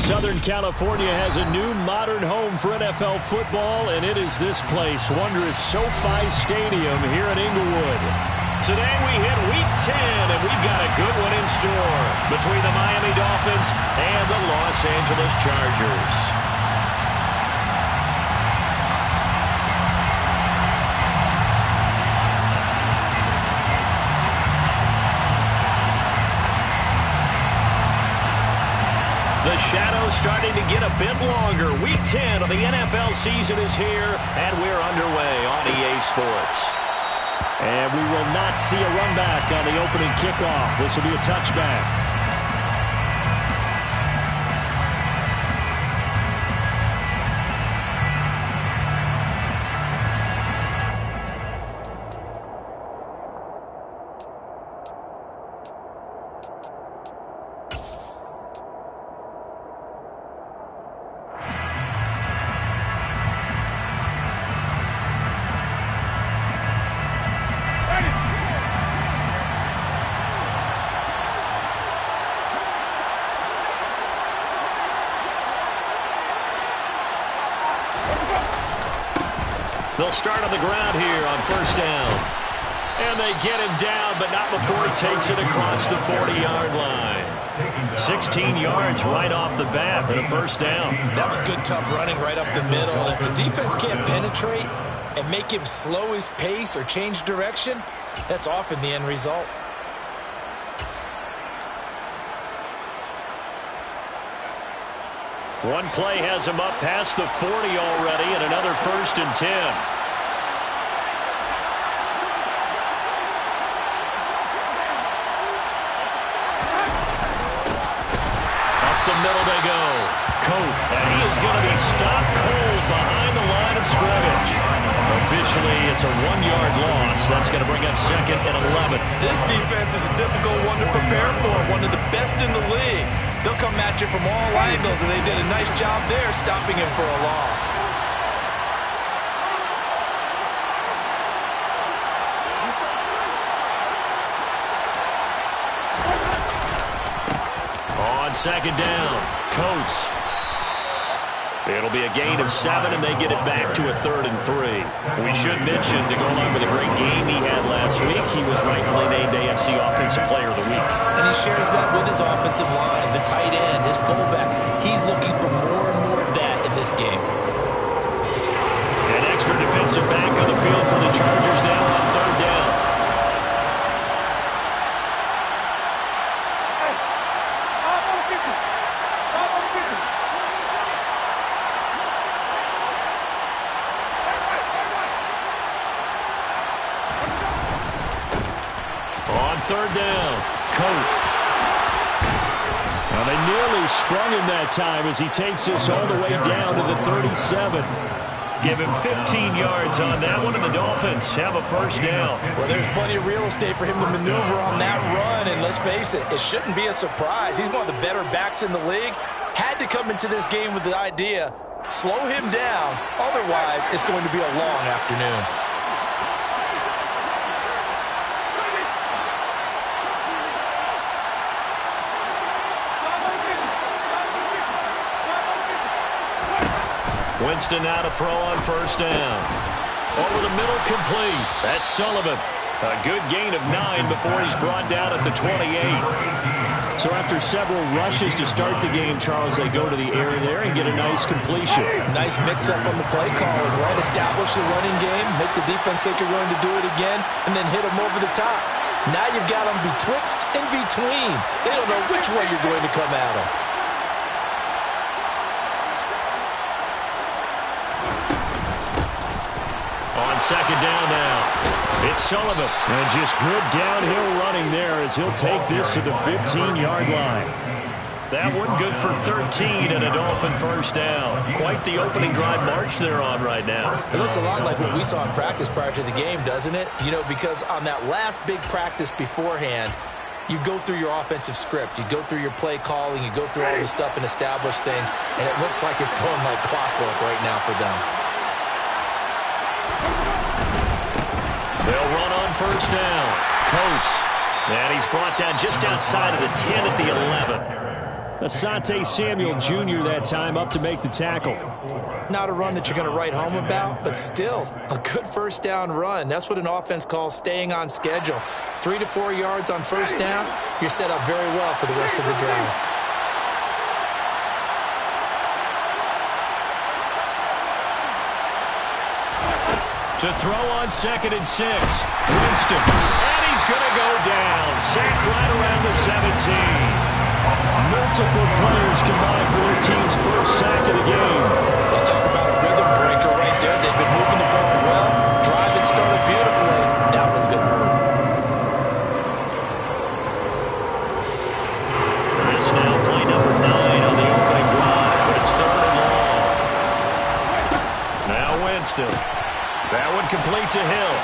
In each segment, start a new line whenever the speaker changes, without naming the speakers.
Southern California has a new modern home for NFL football, and it is this place, wondrous SoFi Stadium here in Inglewood. Today we hit Week 10, and we've got a good one in store between the Miami Dolphins and the Los Angeles Chargers. The shadow's starting to get a bit longer. Week 10 of the NFL season is here, and we're underway on EA Sports. And we will not see a run back on the opening kickoff. This will be a touchback. They'll start on the ground here on first down. And they get him down, but not before he takes it across the 40-yard line. 16 yards right off the bat and a first down.
That was good, tough running right up the middle. And if the defense can't penetrate and make him slow his pace or change direction, that's often the end result.
One play has him up past the 40 already, and another first and 10. Up the middle they go. Coat, and he is going to be stopped cold behind the line of scrimmage. Officially, it's a 1-yard loss. That's going to bring up second and 11.
This defense is a difficult one to prepare for, one of the best in the league. They'll come at you from all angles, and they did a nice job there stopping him for a loss.
On second down, Coates. It'll be a gain of 7, and they get it back to a 3rd and 3. We should mention, to go along with a great game he had last week, he was rightfully named AFC Offensive Player of the Week.
And he shares that with his offensive line, the tight end, his fullback. He's looking for more and more of that in this game.
An extra defensive back on the field for the Chargers now on 3rd down. On 3rd down, Coat. Now they nearly sprung him that time as he takes this all the way down to the 37. Give him 15 yards on that one, and the Dolphins have a first down.
Well, there's plenty of real estate for him to maneuver on that run, and let's face it, it shouldn't be a surprise. He's one of the better backs in the league. Had to come into this game with the idea, slow him down, otherwise it's going to be a long afternoon.
Winston now to throw on first down. Over the middle, complete. That's Sullivan. A good gain of 9 before he's brought down at the 28. So after several rushes to start the game, Charles, they go to the air there and get a nice completion.
Nice mix-up on the play calling, right? Establish the running game, make the defense think you're going to do it again, and then hit them over the top. Now you've got them betwixt and between. They don't know which way you're going to come at them.
On second down now, it's Sullivan. And just good downhill running there as he'll take this to the 15-yard line. That one good for 13 and a Dolphin first down. Quite the opening drive march they're on right now.
It looks a lot like what we saw in practice prior to the game, doesn't it? You know, because on that last big practice beforehand, you go through your offensive script, you go through your play calling, you go through all this stuff and establish things, and it looks like it's going like clockwork right now for them.
They'll run on first down. Coates. And he's brought down just outside of the 10 at the 11. Asante Samuel Jr. that time up to make the tackle.
Not a run that you're going to write home about, but still a good first down run. That's what an offense calls staying on schedule. 3 to 4 yards on first down, you're set up very well for the rest of the drive.
To throw on 2nd and 6. Winston. And he's going to go down. Sacked right around the 17. Multiple players combined for their team's first sack of the game.
We'll talk about a rhythm breaker right there. They've been moving the ball well. Drive it started beautifully. That one's going to hurt.
This now play number 9 on the opening drive. But it's 3rd and long. Now Winston. That one complete to Hill.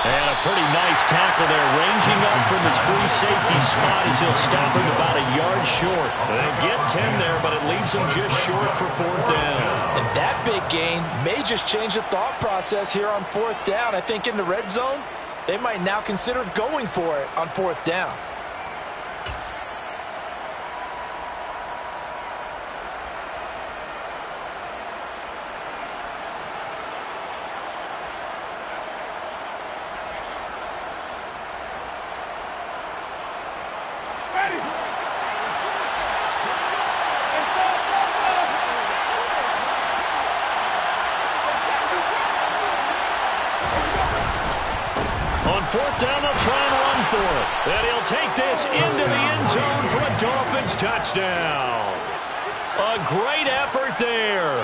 And a pretty nice tackle there, ranging up from his free safety spot as he'll stop him about a yard short. They get 10 there, but it leaves him just short for 4th down.
And that big gain may just change the thought process here on 4th down. I think in the red zone, they might now consider going for it on 4th down.
On 4th down, they'll try and run for it. And he'll take this into the end zone for a Dolphins touchdown. A great effort there.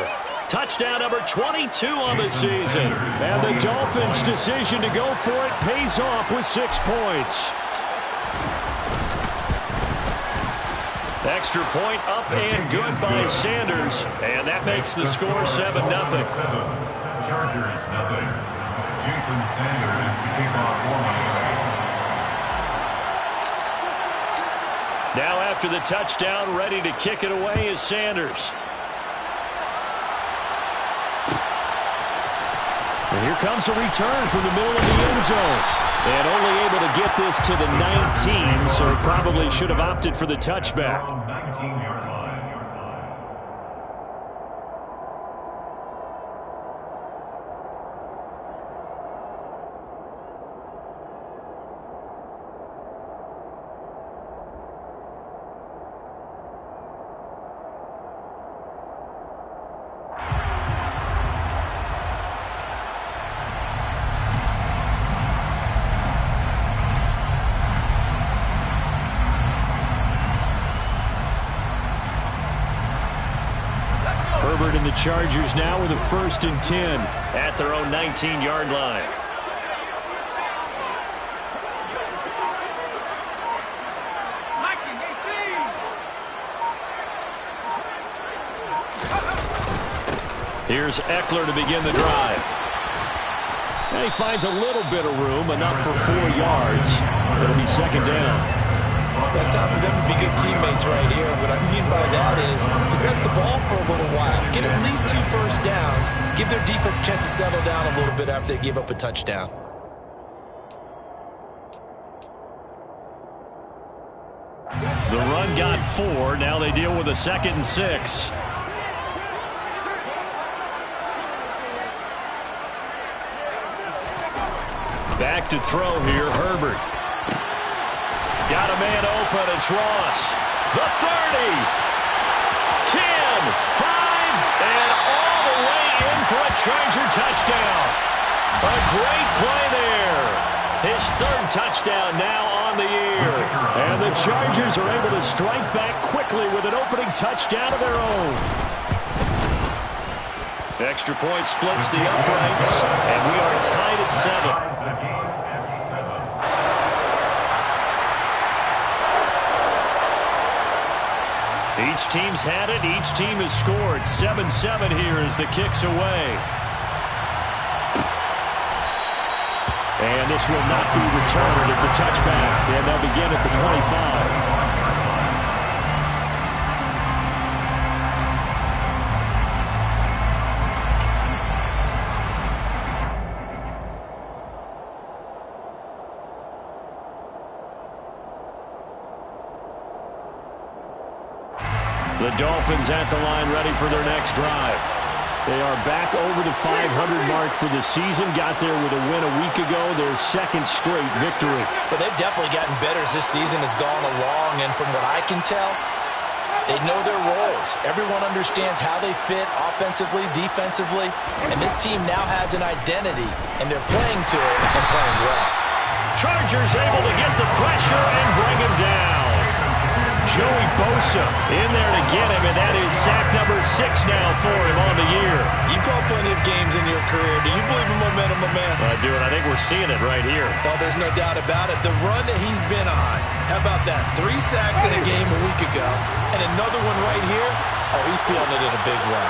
Touchdown number 22 on the season. And the Dolphins' decision to go for it pays off with 6 points. Extra point up and good by Sanders. And that makes the score 7-0.
Chargers, nothing. Jason Sanders to kick off
Now after the touchdown, ready to kick it away is Sanders. And here comes a return from the middle of the end zone. And only able to get this to the 19, so probably should have opted for the touchback.
19-yard line.
Herbert and the Chargers now with a 1st and 10 at their own 19-yard line. Here's Eckler to begin the drive. And he finds a little bit of room, enough for 4 yards. It'll be 2nd down.
It's time for them to be good teammates right here. What I mean by that is possess the ball for a little while. Get at least 2 first downs. Give their defense a chance to settle down a little bit after they give up a touchdown.
The run got 4. Now they deal with a 2nd and 6. Back to throw here, Herbert. Got a man open, it's Ross. The 30, 10, 5, and all the way in for a Charger touchdown. A great play there. His 3rd touchdown now on the year. And the Chargers are able to strike back quickly with an opening touchdown of their own. Extra point splits the uprights, and we are tied at 7. Each team's had it. Each team has scored. 7-7 here as the kick's away. And this will not be returned. It's a touchback. And they'll begin at the 25. The Dolphins at the line ready for their next drive. They are back over the 500 mark for the season. Got there with a win a week ago, their second straight victory.
But they've definitely gotten better as this season has gone along, and from what I can tell, they know their roles. Everyone understands how they fit offensively, defensively, and this team now has an identity, and they're playing to it and playing well.
Chargers able to get the pressure and bring him down. Joey Bosa in there to get him, and that is sack number 6 now for him on the year.
You've called plenty of games in your career. Do you believe in momentum, my man?
I do, and I think we're seeing it right here.
Oh, there's no doubt about it. The run that he's been on, how about that? 3 sacks in a game a week ago, and another one right here. Oh, he's feeling it in a big way.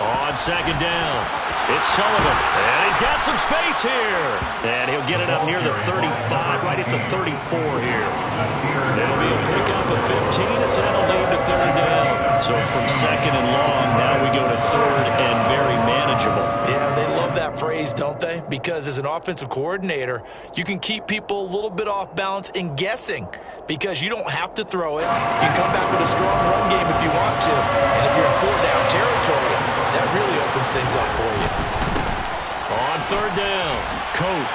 On second down, it's Sullivan, and he's got some space here. And he'll get it up near the 35, right at the 34 here. It'll be a pickup of 15 as that'll lead to third down. So from second and long, now we go to third and very manageable.
Yeah, they love that phrase, don't they? Because as an offensive coordinator, you can keep people a little bit off balance and guessing because you don't have to throw it. You can come back with a strong run game if you want to. And if you're in 4-down territory, that really opens things up for you.
On third down, Coat.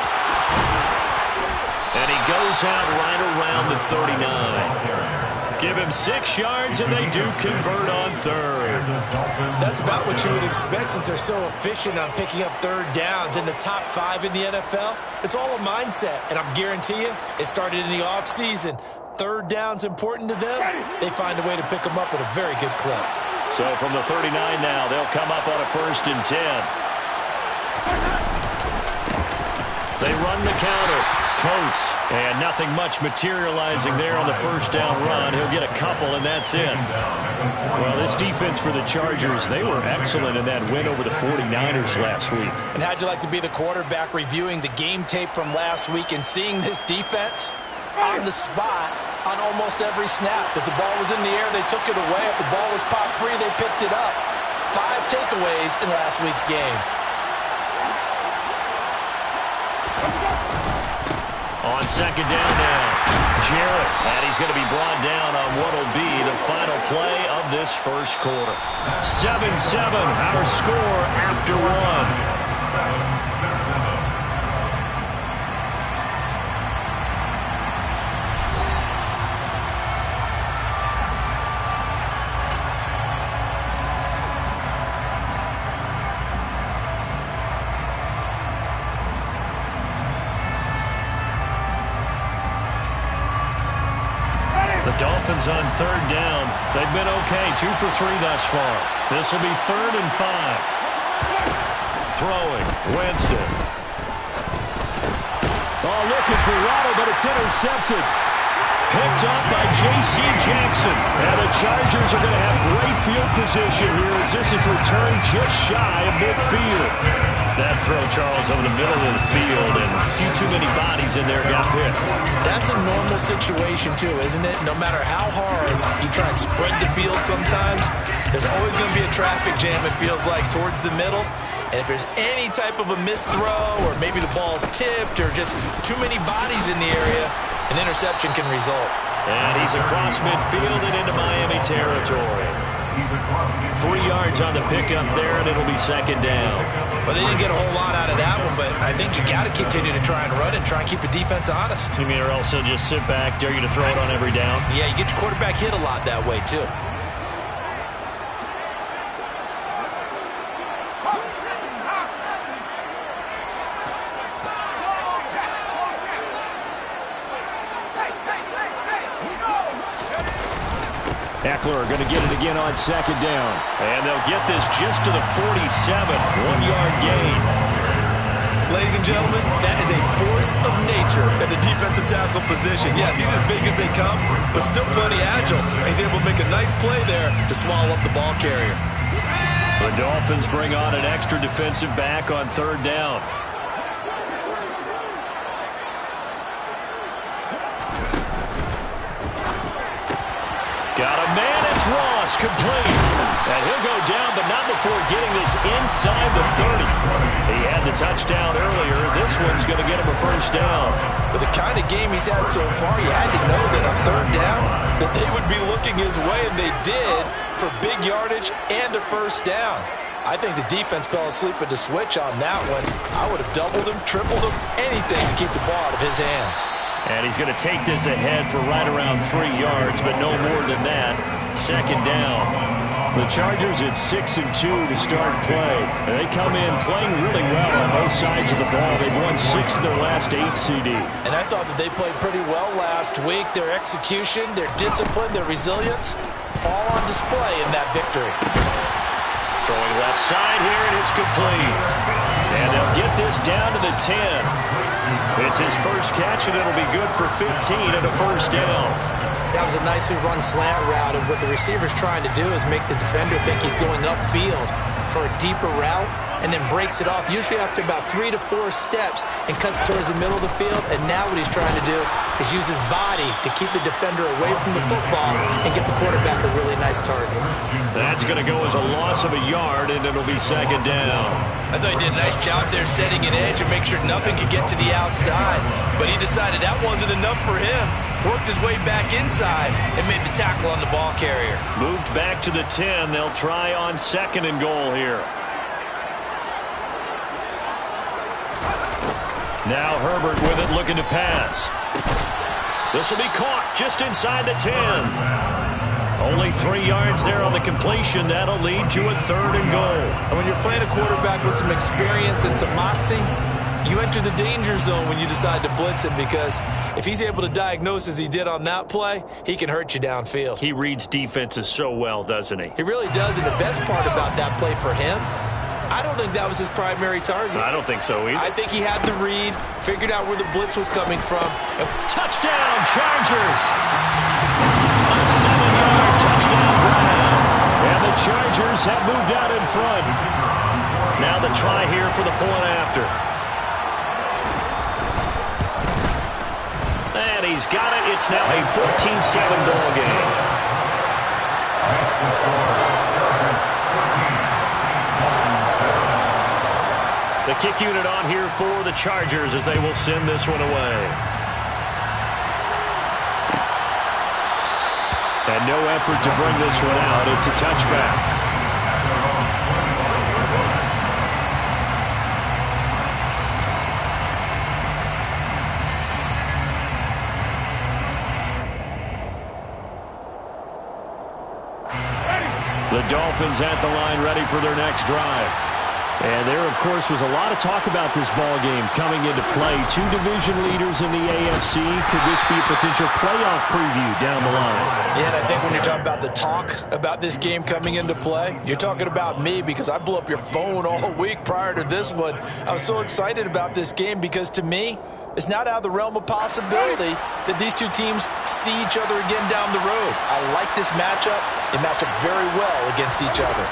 And he goes out right around the 39. Give him 6 yards, and they do convert on third.
That's about what you would expect since they're so efficient on picking up third downs in the top 5 in the NFL. It's all a mindset, and I'm guarantee you it started in the offseason. Third down's important to them. They find a way to pick them up at a very good clip.
So from the 39 now, they'll come up on a 1st and 10. They run the counter. Coates, and nothing much materializing there on the 1st down run. He'll get a couple, and that's it. Well, this defense for the Chargers, they were excellent in that win over the 49ers last week.
And how'd you like to be the quarterback reviewing the game tape from last week and seeing this defense on the spot on almost every snap? If the ball was in the air, they took it away. If the ball was popped free, they picked it up. 5 takeaways in last week's game.
On second down now, Jarrett, and he's going to be brought down on what will be the final play of this first quarter. 7-7, our score after 1. 7-7. Dolphins on third down. They've been okay, 2 for 3 thus far. This will be 3rd and 5. Throwing, Winston. Oh, looking for Waddle, but it's intercepted. Picked up by J.C. Jackson. And the Chargers are going to have great field position here as this is returned just shy of midfield. That throw, Charles, over the middle of the field, and a few too many bodies in there got picked.
That's a normal situation, too, isn't it? No matter how hard you try and spread the field sometimes, there's always going to be a traffic jam, it feels like, towards the middle. And if there's any type of a missed throw, or maybe the ball's tipped, or just too many bodies in the area, an interception can result.
And he's across midfield and into Miami territory. 3 yards on the pickup there, and it'll be second down.
Well, they didn't get a whole lot out of that one, but I think you got to continue to try and run and try and keep the defense honest.
You mean, or else they'll just sit back, dare you to throw it on every down?
Yeah, you get your quarterback hit a lot that way, too.
Eckler going to get it again on second down. And they'll get this just to the 47. 1-yard gain.
Ladies and gentlemen, that is a force of nature at the defensive tackle position. Yes, he's as big as they come, but still plenty agile. He's able to make a nice play there to swallow up the ball carrier.
The Dolphins bring on an extra defensive back on third down. Got a man, it's Ross, complete. And he'll go down, but not before getting this inside the 30. He had the touchdown earlier. This one's going to get him a first down.
With the kind of game he's had so far, you had to know that on third down that they would be looking his way, and they did, for big yardage and a first down. I think the defense fell asleep at the switch on that one. I would have doubled him, tripled him, anything to keep the ball out of his hands.
And he's going to take this ahead for right around 3 yards, but no more than that. Second down. The Chargers at 6-2 to start play. They come in playing really well on both sides of the ball. They've won 6 of their last 8, CD.
And I thought that they played pretty well last week. Their execution, their discipline, their resilience, all on display in that victory.
Throwing left side here, and it's complete. And they'll get this down to the 10. It's his first catch, and it'll be good for 15 and a first down.
That was a nicely run slant route, and what the receiver's trying to do is make the defender think he's going upfield for a deeper route, and then breaks it off, usually after about 3 to 4 steps, and cuts towards the middle of the field. And now what he's trying to do is use his body to keep the defender away from the football and get the quarterback a really nice target.
That's going to go as a loss of a yard, and it'll be second down.
I thought he did a nice job there setting an edge and make sure nothing could get to the outside, but he decided that wasn't enough for him. Worked his way back inside and made the tackle on the ball carrier.
Moved back to the 10. They'll try on second and goal here. Now Herbert with it, looking to pass. This will be caught just inside the 10. Only 3 yards there on the completion. That'll lead to a third and goal.
And when you're playing a quarterback with some experience and some moxie, you enter the danger zone when you decide to blitz him, because if he's able to diagnose as he did on that play, he can hurt you downfield.
He reads defenses so well, doesn't he?
He really does, and the best part about that play for him, I don't think that was his primary target.
I don't think so either.
I think he had the read, figured out where the blitz was coming from. And
touchdown, Chargers! A 7-yard touchdown grab. And the Chargers have moved out in front. Now the try here for the point after. And he's got it. It's now a 14-7 ball game. The kick unit on here for the Chargers as they will send this one away. And no effort to bring this one out. It's a touchback. The Dolphins at the line, ready for their next drive. And there, of course, was a lot of talk about this ball game coming into play. 2 division leaders in the AFC. Could this be a potential playoff preview down the line?
Yeah, and I think when you're talking about the talk about this game coming into play, you're talking about me, because I blew up your phone all week prior to this one. I was so excited about this game because, to me, it's not out of the realm of possibility that these two teams see each other again down the road. I like this matchup. They match up very well against each other.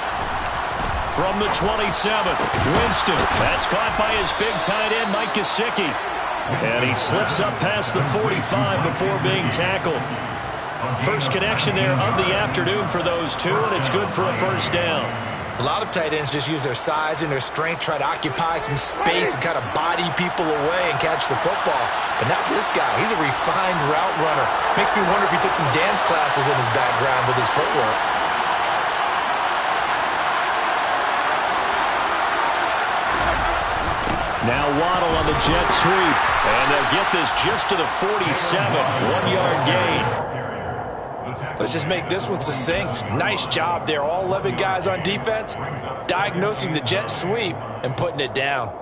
From the 27th, Winston. That's caught by his big tight end, Mike Gesicki. And he slips up past the 45 before being tackled. First connection there of the afternoon for those two, and it's good for a first down.
A lot of tight ends just use their size and their strength, try to occupy some space and kind of body people away and catch the football. But not this guy. He's a refined route runner. Makes me wonder if he took some dance classes in his background with his footwork.
Now Waddle on the jet sweep. And they'll get this just to the 47. 1-yard gain.
Let's just make this one succinct. Nice job there. All 11 guys on defense diagnosing the jet sweep and putting it down.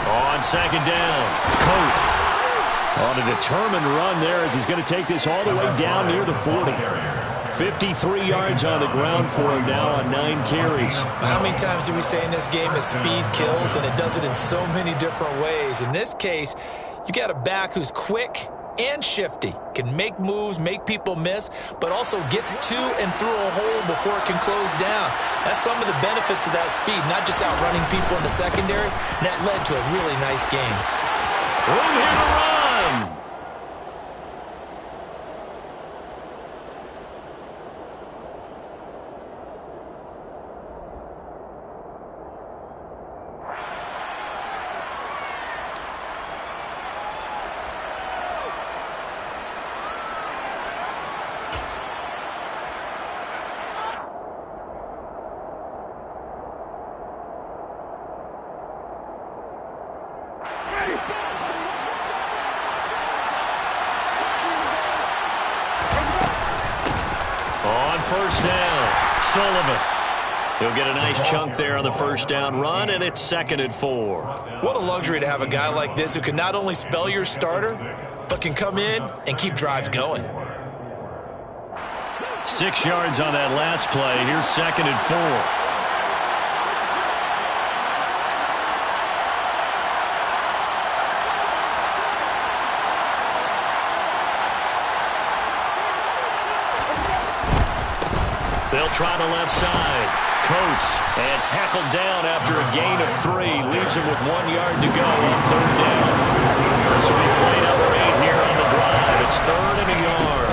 On second down, Coat on a determined run there as he's going to take this all the way down near the 40. 53 yards on the ground for him now on 9 carries.
How many times do we say in this game that speed kills, and it does it in so many different ways? In this case, you got a back who's quick, and shifty. Can make moves, make people miss, but also gets to and through a hole before it can close down. That's some of the benefits of that speed, not just outrunning people in the secondary. And that led to a really nice game.
Room here to run. On first down, Sullivan. He'll get a nice chunk there on the first down run, and it's 2nd and 4.
What a luxury to have a guy like this who can not only spell your starter, but can come in and keep drives going.
6 yards on that last play. Here's 2nd and 4. They'll try the left side. Coates, and tackled down after a gain of 3. Leaves him with 1 yard to go on 3rd down. This will be play number 8 here on the drive. It's 3rd and a yard.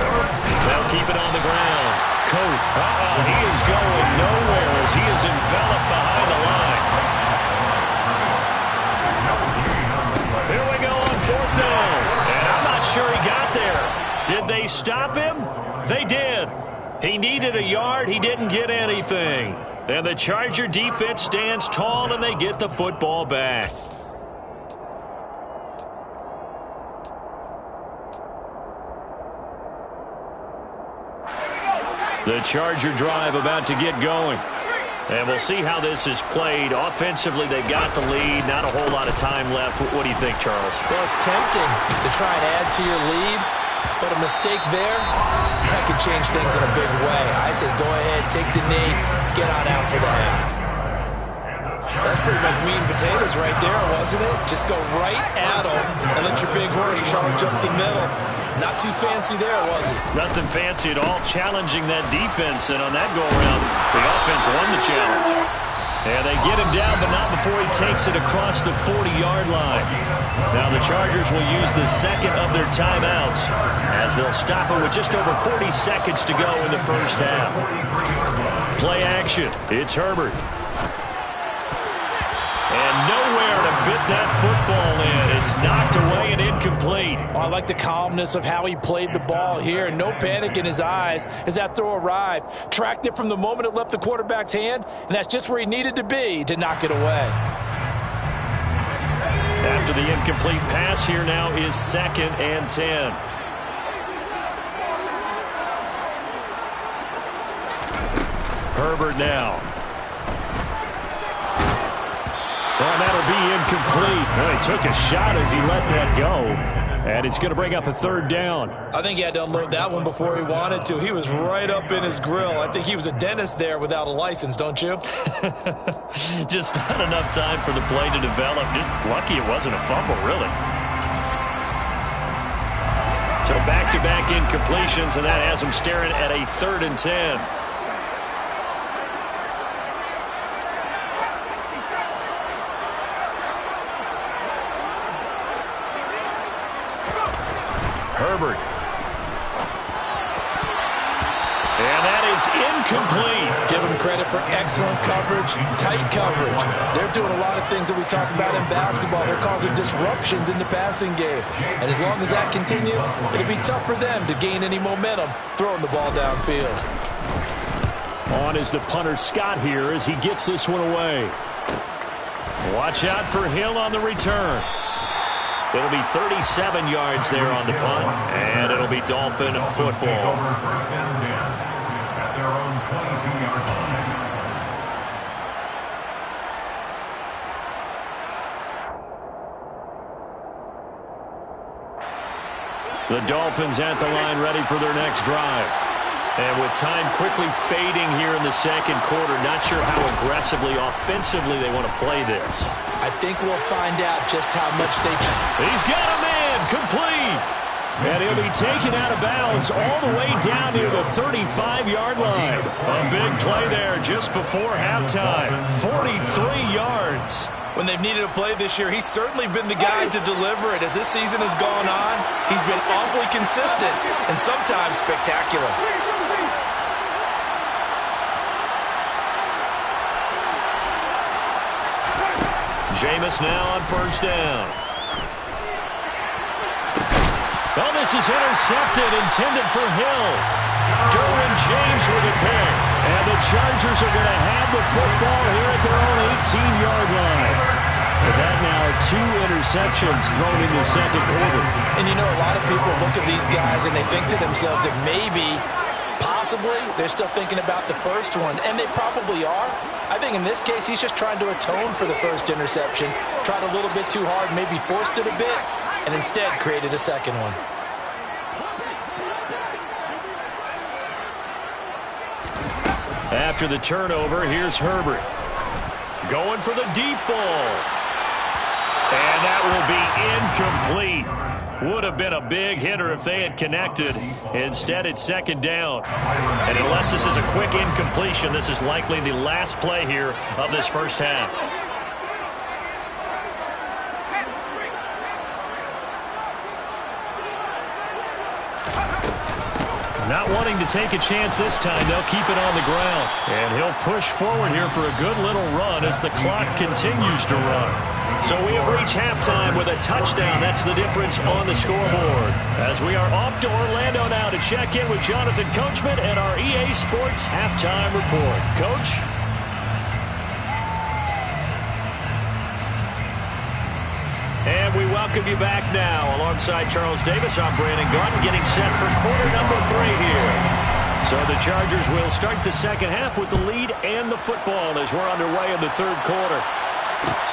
They'll keep it on the ground. Coates, he is going nowhere as he is enveloped behind the line. Here we go on 4th down. And I'm not sure he got there. Did they stop him? They did. He needed a yard. He didn't get anything. And the Charger defense stands tall, and they get the football back. The Charger drive about to get going. And we'll see how this is played. Offensively, they got the lead. Not a whole lot of time left. What do you think, Charles?
Well, it's tempting to try and add to your lead, but a mistake there, that could change things in a big way. I say go ahead, take the knee, get on out for the half. That's pretty much meat and potatoes right there, wasn't it? Just go right at them and let your big horse charge up the middle. Not too fancy there, was it?
Nothing fancy at all, challenging that defense, and on that go-around, the offense won the challenge. And they get him down, but not before he takes it across the 40-yard line. Now the Chargers will use the second of their timeouts as they'll stop it with just over 40 seconds to go in the first half. Play action. It's Herbert. And nowhere to fit that football in. It's knocked away and incomplete.
Oh, I like the calmness of how he played the ball here. No panic in his eyes as that throw arrived. Tracked it from the moment it left the quarterback's hand, and that's just where he needed to be to knock it away.
After the incomplete pass, here now is 2nd and 10. Herbert now. Well, that'll be incomplete. Well, he took a shot as he let that go. And it's going to bring up a 3rd down.
I think he had to unload that one before he wanted to. He was right up in his grill. I think he was a dentist there without a license, don't you?
Just not enough time for the play to develop. Just lucky it wasn't a fumble, really. So back-to-back incompletions, and that has him staring at a 3rd and 10. Herbert. And that is incomplete.
Give him credit for excellent coverage, tight coverage. They're doing a lot of things that we talk about in basketball. They're causing disruptions in the passing game. And as long as that continues, it'll be tough for them to gain any momentum throwing the ball downfield.
On is the punter Scott here as he gets this one away. Watch out for Hill on the return. It'll be 37 yards there on the punt, and it'll be Dolphin football.
First and 10 at their own 22-yard line.
The Dolphins at the line ready for their next drive. And with time quickly fading here in the second quarter, not sure how aggressively, offensively they want to play this.
I think we'll find out just how much they...
He's got a man, complete. And he'll be taken out of bounds all the way down near the 35-yard line. A big play there just before halftime. 43 yards.
When they've needed a play this year, he's certainly been the guy to deliver it. As this season has gone on, he's been awfully consistent and sometimes spectacular.
Jameis now on first down. Oh, this is intercepted, intended for Hill. Derwin James with a pick. And the Chargers are going to have the football here at their own 18-yard line. And that now 2 interceptions thrown in the second quarter.
And you know, a lot of people look at these guys and they think to themselves that maybe, possibly, they're still thinking about the first one. And they probably are. I think in this case, he's just trying to atone for the first interception. Tried a little bit too hard, maybe forced it a bit, and instead created a second one.
After the turnover, here's Herbert. Going for the deep ball. And that will be incomplete. Would have been a big hitter if they had connected. Instead, it's second down. And unless this is a quick incompletion, this is likely the last play here of this first half. Not wanting to take a chance this time, they'll keep it on the ground. And he'll push forward here for a good little run as the clock continues to run. So we have reached halftime with a touchdown. That's the difference on the scoreboard. As we are off to Orlando now to check in with Jonathan Coachman and our EA Sports Halftime Report. Coach? And we welcome you back now. Alongside Charles Davis, I'm Brandon Gaudin, getting set for quarter number 3 here. So the Chargers will start the second half with the lead and the football as we're underway in the third quarter.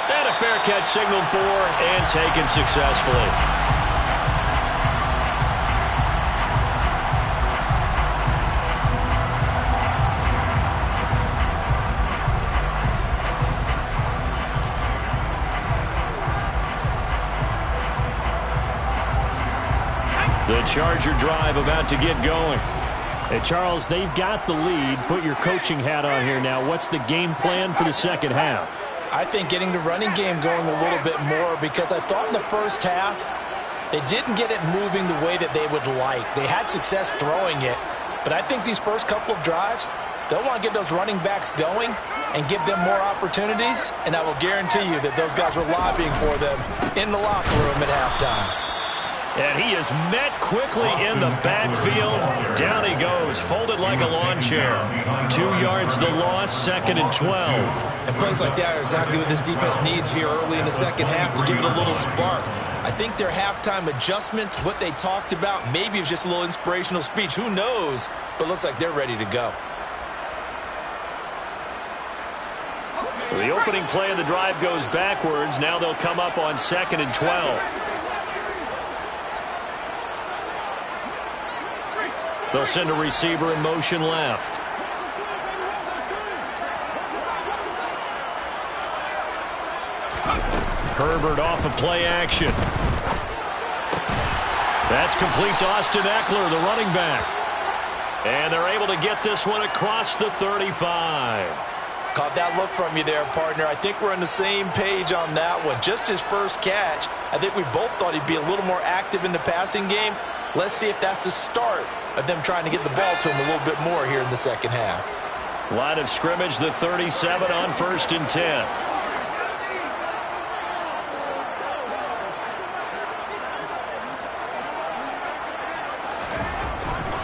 And a fair catch signaled for and taken successfully. The Charger drive about to get going. Hey, Charles, they've got the lead. Put your coaching hat on here now. What's the game plan for the second half?
I think getting the running game going a little bit more, because I thought in the first half they didn't get it moving the way that they would like. They had success throwing it, but I think these first couple of drives, they'll want to get those running backs going and give them more opportunities, and I will guarantee you that those guys were lobbying for them in the locker room at halftime.
And he is met quickly in the backfield. Down he goes, folded like a lawn chair. 2 yards the loss, 2nd and 12.
And plays like that are exactly what this defense needs here early in the second half to give it a little spark. I think their halftime adjustments, what they talked about, maybe it was just a little inspirational speech. Who knows? But looks like they're ready to go.
So the opening play of the drive goes backwards. Now they'll come up on 2nd and 12. They'll send a receiver in motion left. Herbert off of play action. That's complete to Austin Eckler, the running back. And they're able to get this one across the 35.
Caught that look from you there, partner. I think we're on the same page on that one. Just his first catch, I think we both thought he'd be a little more active in the passing game. Let's see if that's the start of them trying to get the ball to him a little bit more here in the second half.
Line of scrimmage, the 37 on 1st and 10.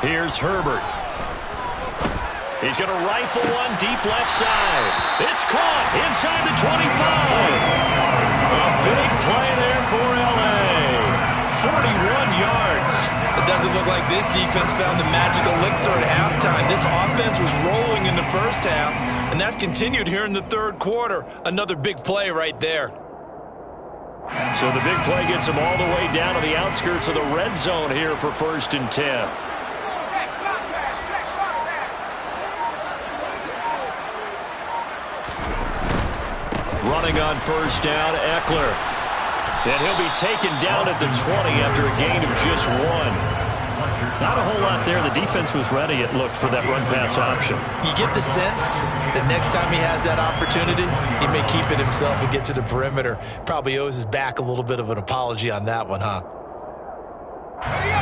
Here's Herbert. He's going to rifle one deep left side. It's caught inside the 25. A big play there for L.A. 41 yards.
It doesn't look like this defense found the magic elixir at halftime. This offense was rolling in the first half, and that's continued here in the third quarter. Another big play right there.
So the big play gets them all the way down to the outskirts of the red zone here for 1st and 10. Running on 1st down, Eckler. And he'll be taken down at the 20 after a gain of just 1. Not a whole lot there. The defense was ready, it looked, for that run-pass option.
You get the sense that next time he has that opportunity, he may keep it himself and get to the perimeter. Probably owes his back a little bit of an apology on that one, huh?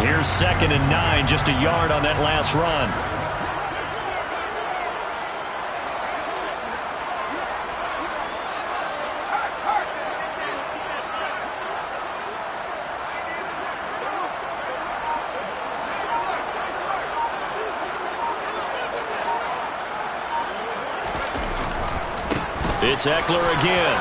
Here's 2nd and 9, just a yard on that last run. It's Eckler again.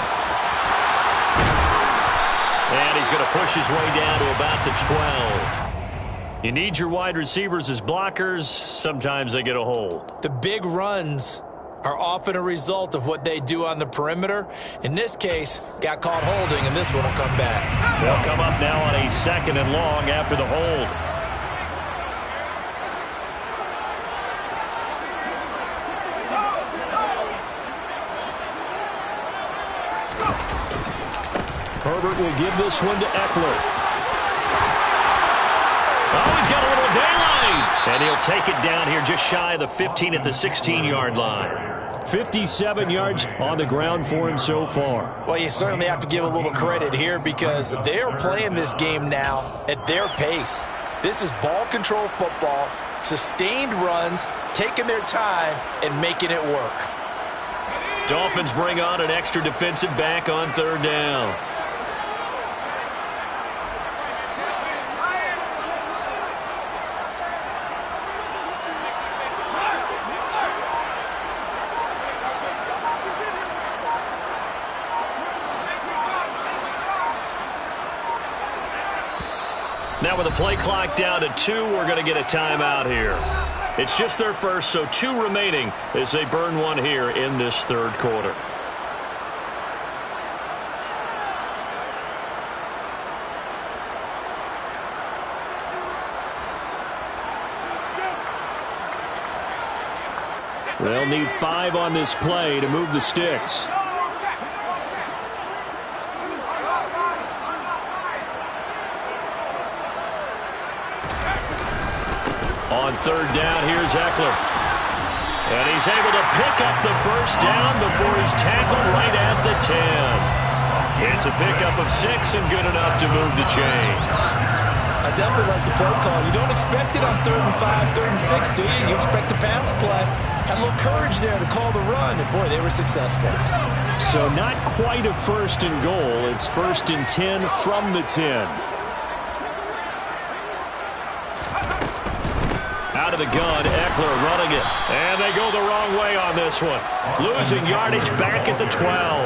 And he's going to push his way down to about the 12. You need your wide receivers as blockers. Sometimes they get a hold.
The big runs are often a result of what they do on the perimeter. In this case, got caught holding, and this one will come back.
They'll come up now on a 2nd and long after the hold. Herbert will give this one to Eckler. Oh, he's got a little daylight. And he'll take it down here just shy of the 15 at the 16-yard line. 57 yards on the ground for him so far.
Well, you certainly have to give a little credit here because they are playing this game now at their pace. This is ball control football, sustained runs, taking their time, and making it work.
Dolphins bring on an extra defensive back on 3rd down. Now with the play clock down to 2, we're going to get a timeout here. It's just their first, so 2 remaining as they burn one here in this 3rd quarter. They'll need 5 on this play to move the sticks. On 3rd down, here's Eckler. And he's able to pick up the first down before he's tackled right at the 10. It's a pickup of 6 and good enough to move the chains.
I definitely like the play call. You don't expect it on 3rd and 5, 3rd and 6, do you? You expect a pass play. Had a little courage there to call the run, and boy, they were successful.
So not quite a 1st and goal. It's 1st and 10 from the 10. Out of the gun, Eckler running it. And they go the wrong way on this one. Losing yardage back at the 12.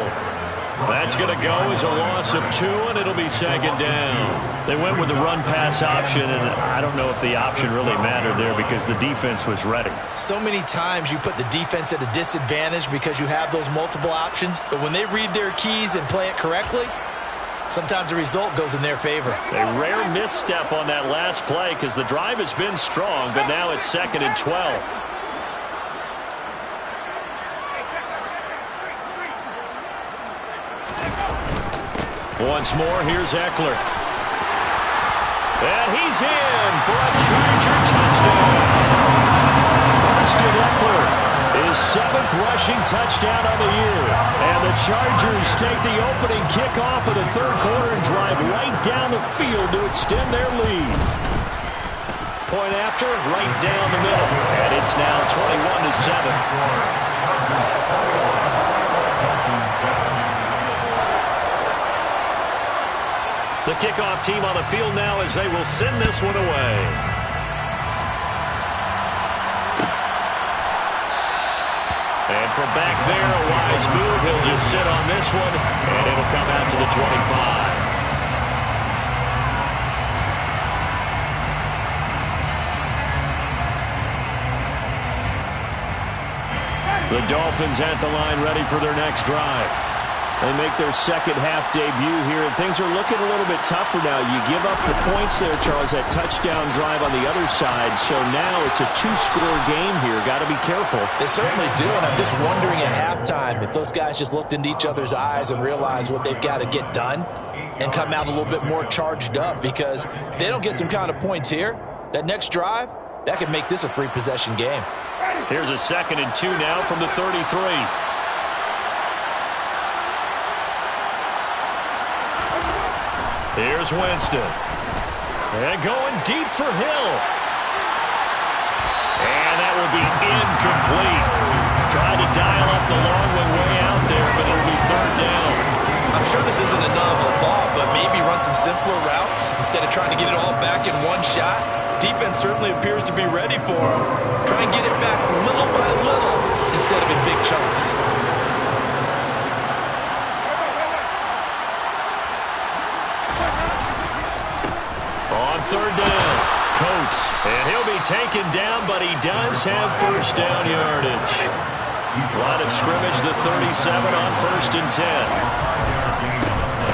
That's going to go as a loss of 2, and it'll be 2nd down. They went with the run-pass option, and I don't know if the option really mattered there because the defense was ready.
So many times you put the defense at a disadvantage because you have those multiple options, but when they read their keys and play it correctly, sometimes the result goes in their favor.
A rare misstep on that last play because the drive has been strong, but now it's 2nd and 12. Once more, here's Eckler. And he's in for a Charger touchdown. Austin Eckler, his 7th rushing touchdown on the year. And the Chargers take the opening kickoff of the 3rd quarter and drive right down the field to extend their lead. Point after, right down the middle. And it's now 21-7. The kickoff team on the field now as they will send this one away. And from back there, a wise move. He'll just sit on this one, and it'll come out to the 25. The Dolphins at the line ready for their next drive. They make their second half debut here, and things are looking a little bit tougher now. You give up the points there, Charles, that touchdown drive on the other side. So now it's a two-score game here. Got to be careful.
They certainly do, and I'm just wondering at halftime if those guys just looked into each other's eyes and realized what they've got to get done and come out a little bit more charged up, because if they don't get some kind of points here, that next drive, that could make this a three-possession game.
Here's a 2nd and 2 now from the 33. Here's Winston. And going deep for Hill. And that will be incomplete. Tried to dial up the long way out there, but it'll be 3rd down.
I'm sure this isn't a novel thought, but maybe run some simpler routes instead of trying to get it all back in one shot. Defense certainly appears to be ready for him. Try and get it back little by little instead of in big chunks.
On 3rd down, Coates. And he'll be taken down, but he does have first down yardage. Line of scrimmage, the 37 on 1st and 10.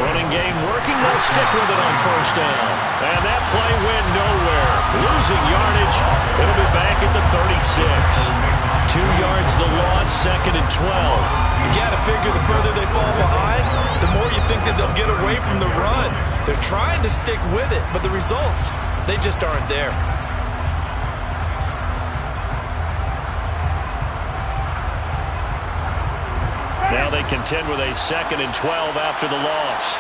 Running game working. They'll stick with it on 1st down. And that play went nowhere. Losing yardage. It'll be back at the 36. 2 yards the loss, 2nd and 12.
You got to figure the further they fall behind, the more you think that they'll get away from the run. They're trying to stick with it, but the results, they just aren't there.
Now they contend with a 2nd and 12 after the loss.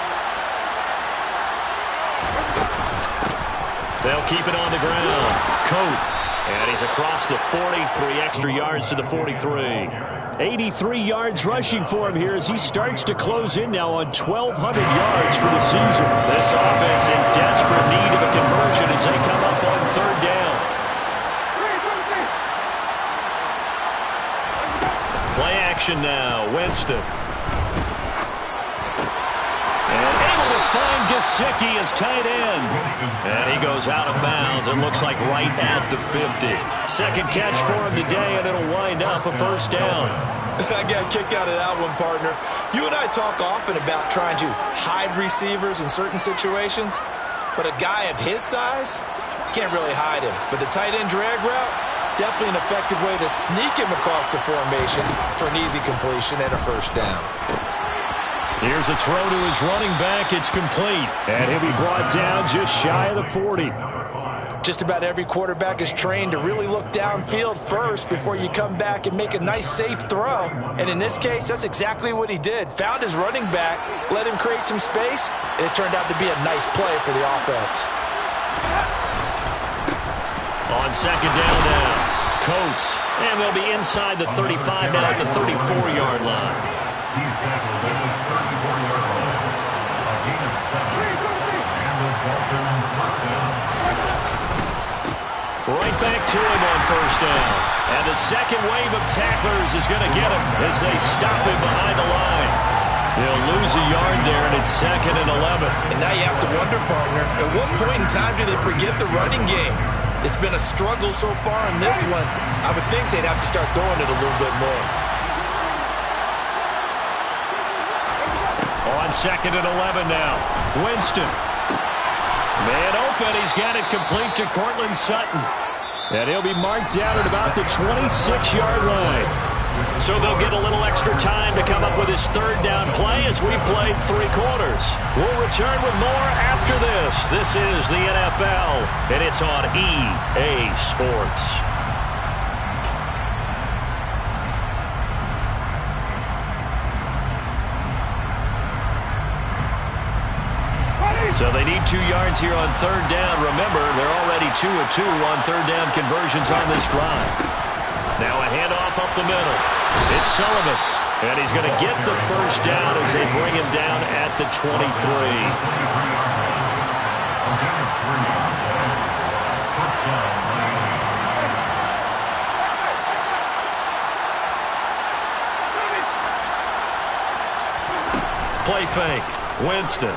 They'll keep it on the ground. Coates. And he's across the 40, 3 extra yards to the 43. 83 yards rushing for him here as he starts to close in now on 1,200 yards for the season. This offense in desperate need of a conversion as they come up on 3rd down. Play action now. Winston. And able to find Gesicki as tight end. And he goes out of bounds. It looks like right at the 50. Second catch for him today, and it'll wind up a first down.
I got a kick out of that one, partner. You and I talk often about trying to hide receivers in certain situations, but a guy of his size can't really hide him. But the tight end drag route, definitely an effective way to sneak him across the formation for an easy completion and a first down.
Here's a throw to his running back. It's complete. And he'll be brought down just shy of the 40.
Just about every quarterback is trained to really look downfield first before you come back and make a nice, safe throw. And in this case, that's exactly what he did. Found his running back, let him create some space, and it turned out to be a nice play for the offense.
On 2nd down now, Coates. And they'll be inside the 35 now at the 34-yard line.
He's tackled at the 34-yard line. A gain of 7. And the Dolphin first down.
Right back to him on first down. And the second wave of tacklers is going to get him as they stop him behind the line. They'll lose a yard there, and it's 2nd and 11.
And now you have to wonder, partner, at what point in time do they forget the running game? It's been a struggle so far in this one. I would think they'd have to start throwing it a little bit more.
On 2nd and 11 now, Winston. Man open, he's got it complete to Cortland Sutton. And he'll be marked down at about the 26-yard line. So they'll get a little extra time to come up with his 3rd down play as we played 3 quarters. We'll return with more after this. This is the NFL, and it's on EA Sports. So they need 2 yards here on 3rd down. Remember, they're already 2 of 2 on 3rd down conversions on this drive. Now a handoff up the middle. It's Sullivan. And he's going to get the first down as they bring him down at the 23. Play fake. Winston.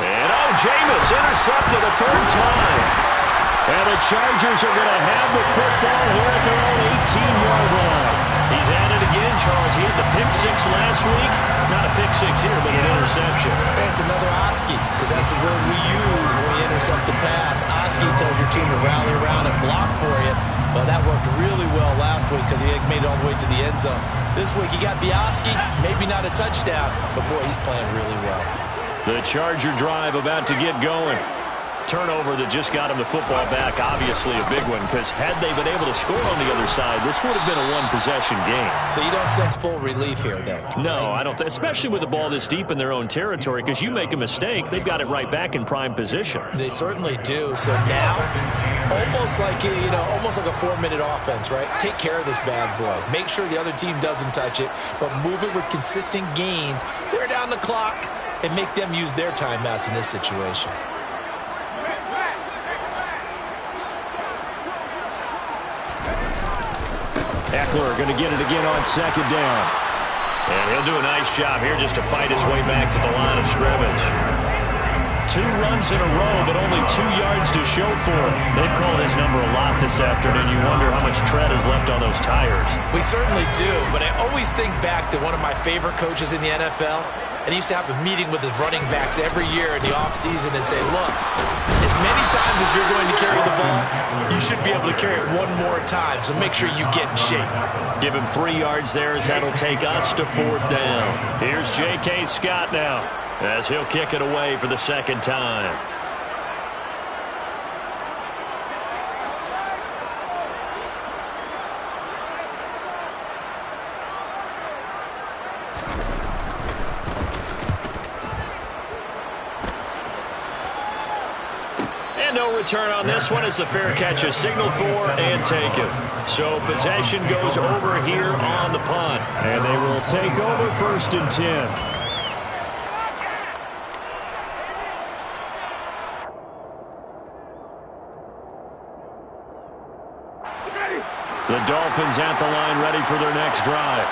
And Jameis intercepted a 3rd time. And the Chargers are going to have the football here at their own 18-yard line. He's at it again, Charles. He had the pick 6 last week. pick six here, but an interception.
It's another Oski, because that's the word we use when we intercept the pass. Oski tells your team to rally around and block for you. But that worked really well last week because he made it all the way to the end zone. This week he got the Oski, maybe not a touchdown, but boy, he's playing really well.
The Charger drive about to get going. Turnover that just got him the football back, obviously a big one, because had they been able to score on the other side, this would have been a one-possession game.
So you don't sense full relief here then?
No, I don't, especially with the ball this deep in their own territory, because you make a mistake, they've got it right back in prime position.
They certainly do. So now, almost like a 4-minute offense, right? Take care of this bad boy. Make sure the other team doesn't touch it, but move it with consistent gains. Wear down the clock and make them use their timeouts in this situation.
Eckler going to get it again on second down. And he'll do a nice job here just to fight his way back to the line of scrimmage. 2 runs in a row, but only 2 yards to show for it. They've called his number a lot this afternoon. You wonder how much tread is left on those tires.
We certainly do, but I always think back to one of my favorite coaches in the NFL. And he used to have a meeting with his running backs every year in the offseason and say, look, as many times as you're going to carry the ball, you should be able to carry it one more time, so make sure you get in shape.
Give him 3 yards there as that'll take us to 4th down. Here's J.K. Scott now as he'll kick it away for the second time. No return on this one as the fair catch is signaled for and taken. So possession goes over here on the punt. And they will take over 1st and 10. The Dolphins at the line ready for their next drive.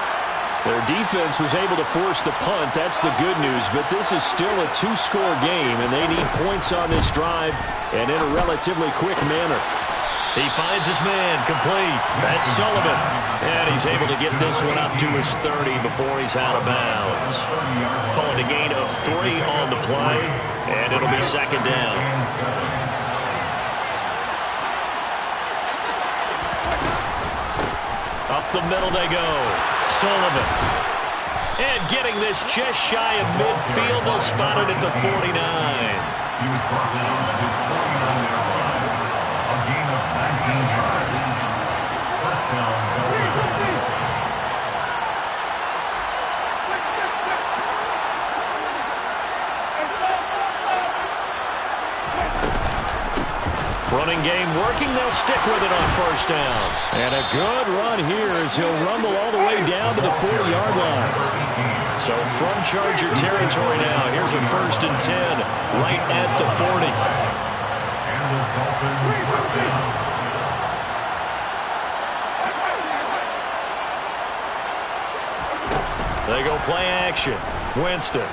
Their defense was able to force the punt. That's the good news. But this is still a 2-score game, and they need points on this drive and in a relatively quick manner. He finds his man complete. That's Sullivan. And he's able to get this one up to his 30 before he's out of bounds. Calling a gain of 3 on the play, and it'll be second down. Up the middle they go. Sullivan. And getting this just shy of midfield. They'll spot it at the 49.
He was brought down at his 49-yard line. A gain of 19 yards. First down, Dolphins.
Running game working. They'll stick with it on 1st down. And a good run here as he'll rumble all the way down to the 40-yard line. So from Charger territory now, here's a 1st and 10 right at the 40.
And the Dolphins first down.
They go play action. Winston.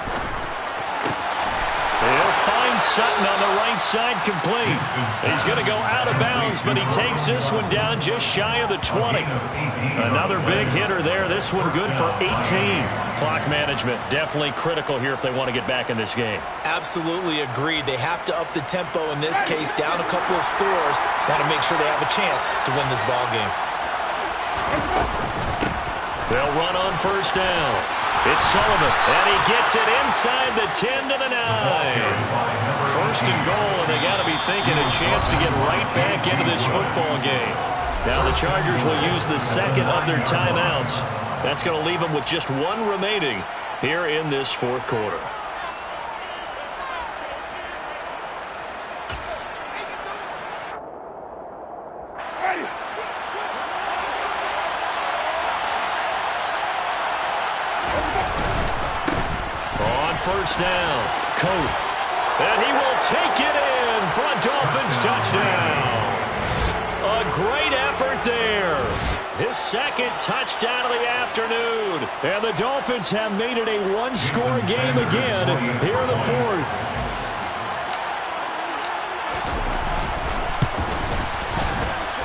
He'll find Sutton on the right side complete. He's going to go out of bounds, but he takes this one down just shy of the 20. Another big hitter there. This one good for 18. Clock management definitely critical here if they want to get back in this game.
Absolutely agreed. They have to up the tempo in this case, down a couple of scores. Want to make sure they have a chance to win this ball game.
They'll run on 1st down. It's Sullivan, and he gets it inside the 10 to the 9. 1st and goal, and they got to be thinking a chance to get right back into this football game. Now the Chargers will use the second of their timeouts. That's going to leave them with just 1 remaining here in this 4th quarter. First down, Coat. And he will take it in for a Dolphins touchdown. A great effort there. His 2nd touchdown of the afternoon. And the Dolphins have made it a 1-score game again here in the 4th.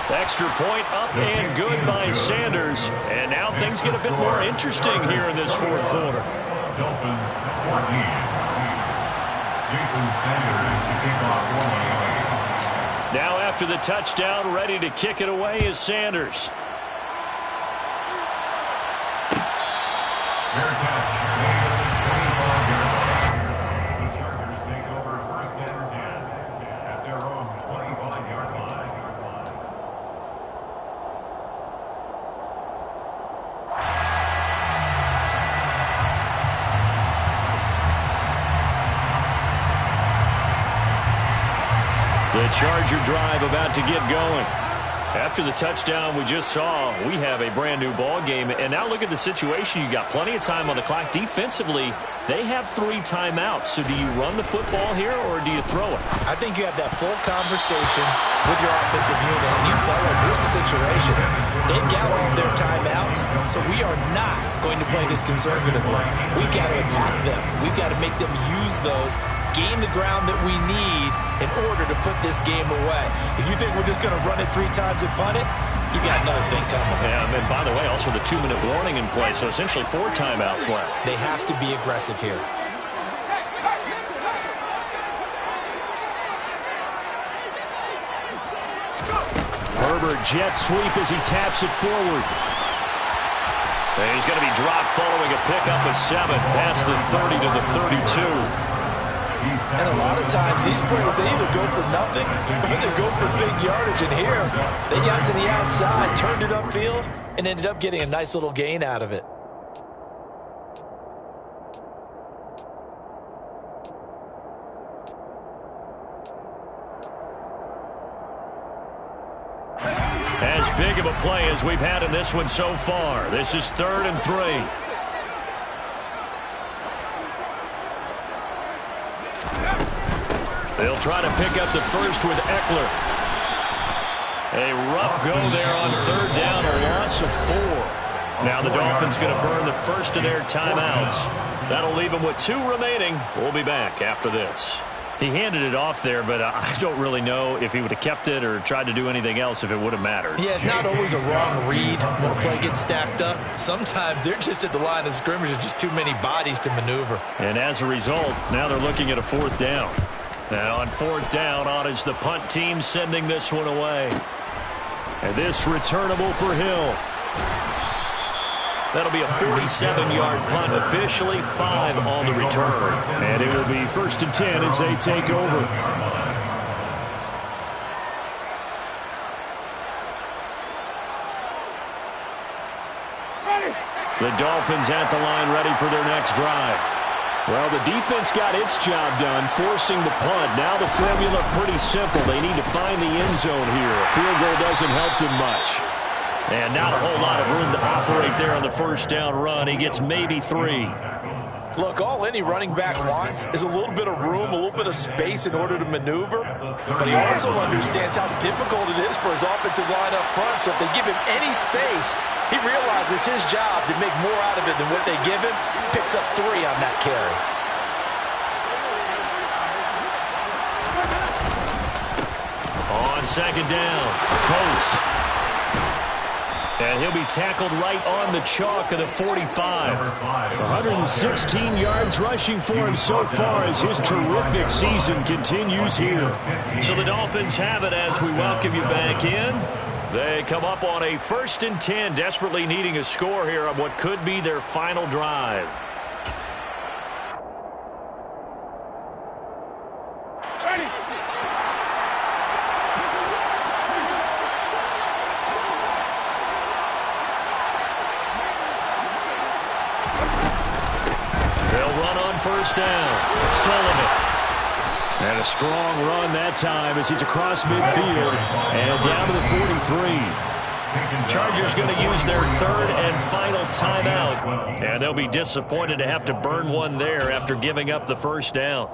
Extra point up and good by Sanders. And now things get a bit more interesting here in this 4th quarter.
Dolphins 14. Jason Sanders to kick off for Miami.
Now after the touchdown, ready to kick it away is Sanders.
Fair catch. Made at the 25-yard line. The Chargers take over first and 10 at their own 25-yard line.
The Charger drive about to get going. After the touchdown we just saw, we have a brand new ball game. And now look at the situation. You got plenty of time on the clock. Defensively, they have 3 timeouts. So do you run the football here or do you throw it?
I think you have that full conversation with your offensive unit, and you tell them, here's the situation. They've got all their timeouts, so we are not going to play this conservatively. We've got to attack them. We've got to make them use those, gain the ground that we need in order to put this game away. If you think we're just going to run it 3 times and punt it, you got another thing coming.
Yeah, and by the way, also the 2-minute warning in play, so essentially 4 timeouts left.
They have to be aggressive here.
Herbert jet sweep as he taps it forward. And he's going to be dropped following a pickup of 7 past the 30 to the 32.
And a lot of times these plays, they either go for nothing or they go for big yardage. And here, they got to the outside, turned it upfield, and ended up getting a nice little gain out of it.
As big of a play as we've had in this one so far. This is 3rd and 3. They'll try to pick up the first with Eckler. A rough go there on 3rd down, a loss of 4. Now the Dolphins going to burn the first of their timeouts. That'll leave them with 2 remaining. We'll be back after this. He handed it off there, but I don't really know if he would have kept it or tried to do anything else if it would have mattered.
Yeah, it's not always a wrong read when a play gets stacked up. Sometimes they're just at the line of scrimmage. There's just too many bodies to maneuver.
And as a result, now they're looking at a 4th down. And on 4th down, on is the punt team sending this one away. And this returnable for Hill. That'll be a 47-yard punt, officially 5 on the return. And it will be 1st and 10 as they take over. The Dolphins at the line ready for their next drive. Well, the defense got its job done, forcing the punt. Now the formula pretty simple. They need to find the end zone here. A field goal doesn't help them much. And not a whole lot of room to operate there on the 1st down run. He gets maybe 3.
Look, all any running back wants is a little bit of room, a little bit of space in order to maneuver. But he also understands how difficult it is for his offensive line up front. So if they give him any space, he realizes his job to make more out of it than what they give him. Picks up 3 on that carry.
On 2nd down, Coates. And he'll be tackled right on the chalk of the 45. 116 yards rushing for him so far as his terrific season continues here. So the Dolphins have it as we welcome you back in. They come up on a 1st and 10, desperately needing a score here on what could be their final drive. They'll run on 1st down. Sullivan. And a strong run that time as he's across midfield and down to the 43. Chargers going to use their 3rd and final timeout. And they'll be disappointed to have to burn one there after giving up the 1st down.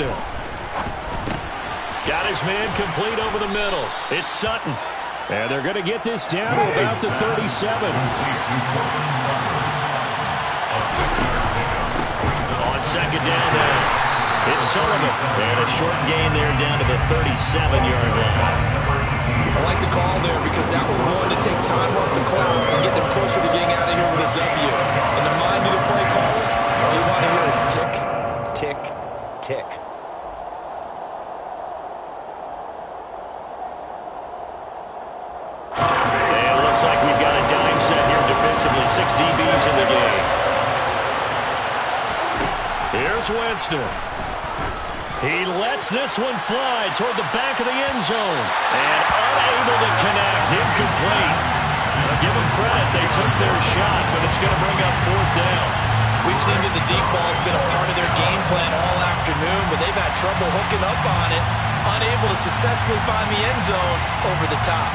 Winston. Got his man complete over the middle. It's Sutton. And they're going to get this down to about the 37. On second down now, it's Sullivan. And a short gain there down to the 37-yard line.
I like the call there because that was one to take time off the clock and get them closer to getting out of here with a W. And the mind-you play caller, all you want to hear is tick, tick, tick.
And it looks like we've got a dime set here defensively. 6 DBs in the game. Here's Winston. He lets this one fly toward the back of the end zone. And unable to connect. Incomplete. Give them credit. They took their shot, but it's going to bring up 4th down.
We've seen that the deep ball's been a part of their game plan all afternoon, but they've had trouble hooking up on it. Unable to successfully find the end zone over the top.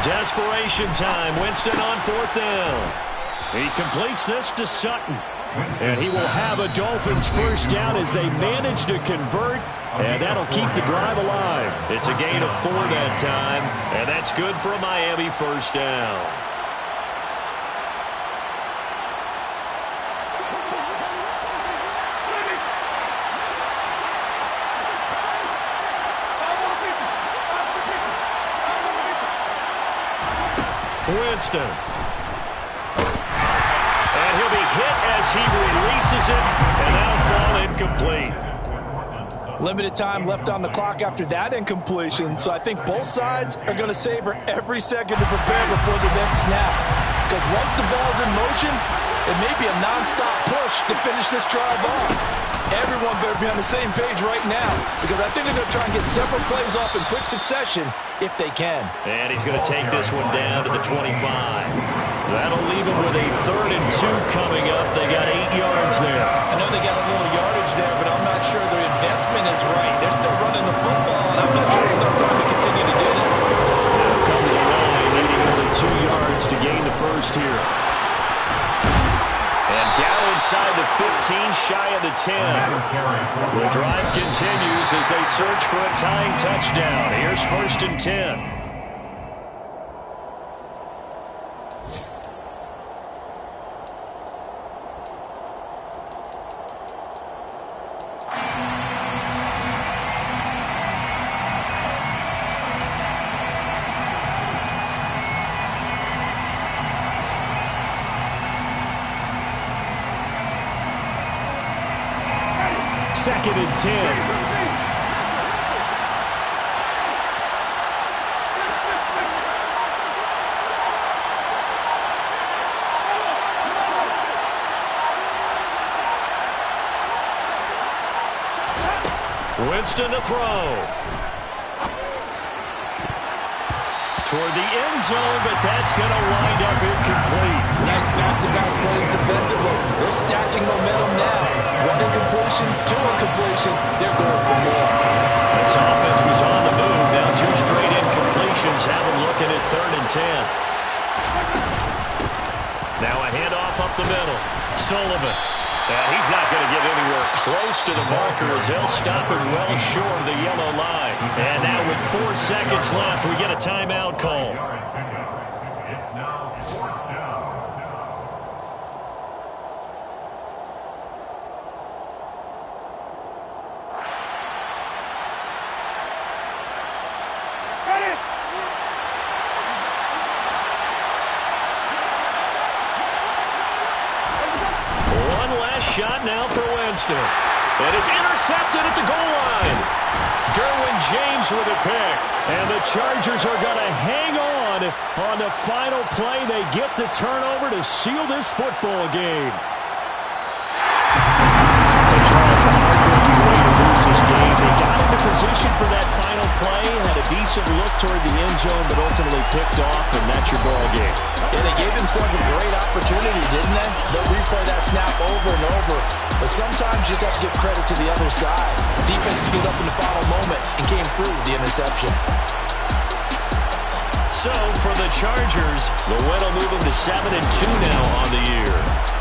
Desperation time. Winston on 4th down. He completes this to Sutton. And he will have a Dolphins first down as they manage to convert. And that'll keep the drive alive. It's a gain of 4 that time. And that's good for a Miami first down. Winston. And he'll be hit as he releases it, and that'll fall incomplete.
Limited time left on the clock after that incompletion, so I think both sides are going to savor every second to prepare before the next snap. Because once the ball's in motion, it may be a non-stop push to finish this drive off. Everyone better be on the same page right now, because I think they're going to try and get several plays off in quick succession if they can.
And he's going to take this one down to the 25. That'll leave him with a 3rd and 2 coming up. They got 8 yards there.
I know they got a little yardage there, but I'm not sure their investment is right. They're still running the football, and I'm not sure there's enough time to continue to do that.
They'll come to the line, needing only 2 yards to gain the first here. And down inside the 15, shy of the 10. The drive continues as they search for a tying touchdown. Here's 1st and 10. Second and 10. Winston to throw. Toward the end zone, but that's going to wind up incomplete.
Nice back-to-back plays defensively. They're stacking momentum now. 1 incompletion, 2 incompletion. They're going for more.
This offense was on the move. Now 2 straight incompletions have them looking at 3rd and 10. Now a handoff up the middle. Sullivan. And he's not going to get anywhere close to the marker as they'll stop him well short of the yellow line. And now with 4 seconds left, we get a timeout call.
It's now 4th down.
Shot now for Winston. And it's intercepted at the goal line. Derwin James with a pick. And the Chargers are going to hang on the final play. They get the turnover to seal this football game. And Charles, a heartbreaking way to lose this game. They got into position for that final play. Had a decent look toward the end zone, but ultimately picked off, and that's your ball game.
Yeah, they gave themselves a great opportunity, didn't they? They'll replay that snap over and over. But sometimes you just have to give credit to the other side. Defense stood up in the final moment and came through with the interception.
So for the Chargers, the win will move them to 7-2 now on the year.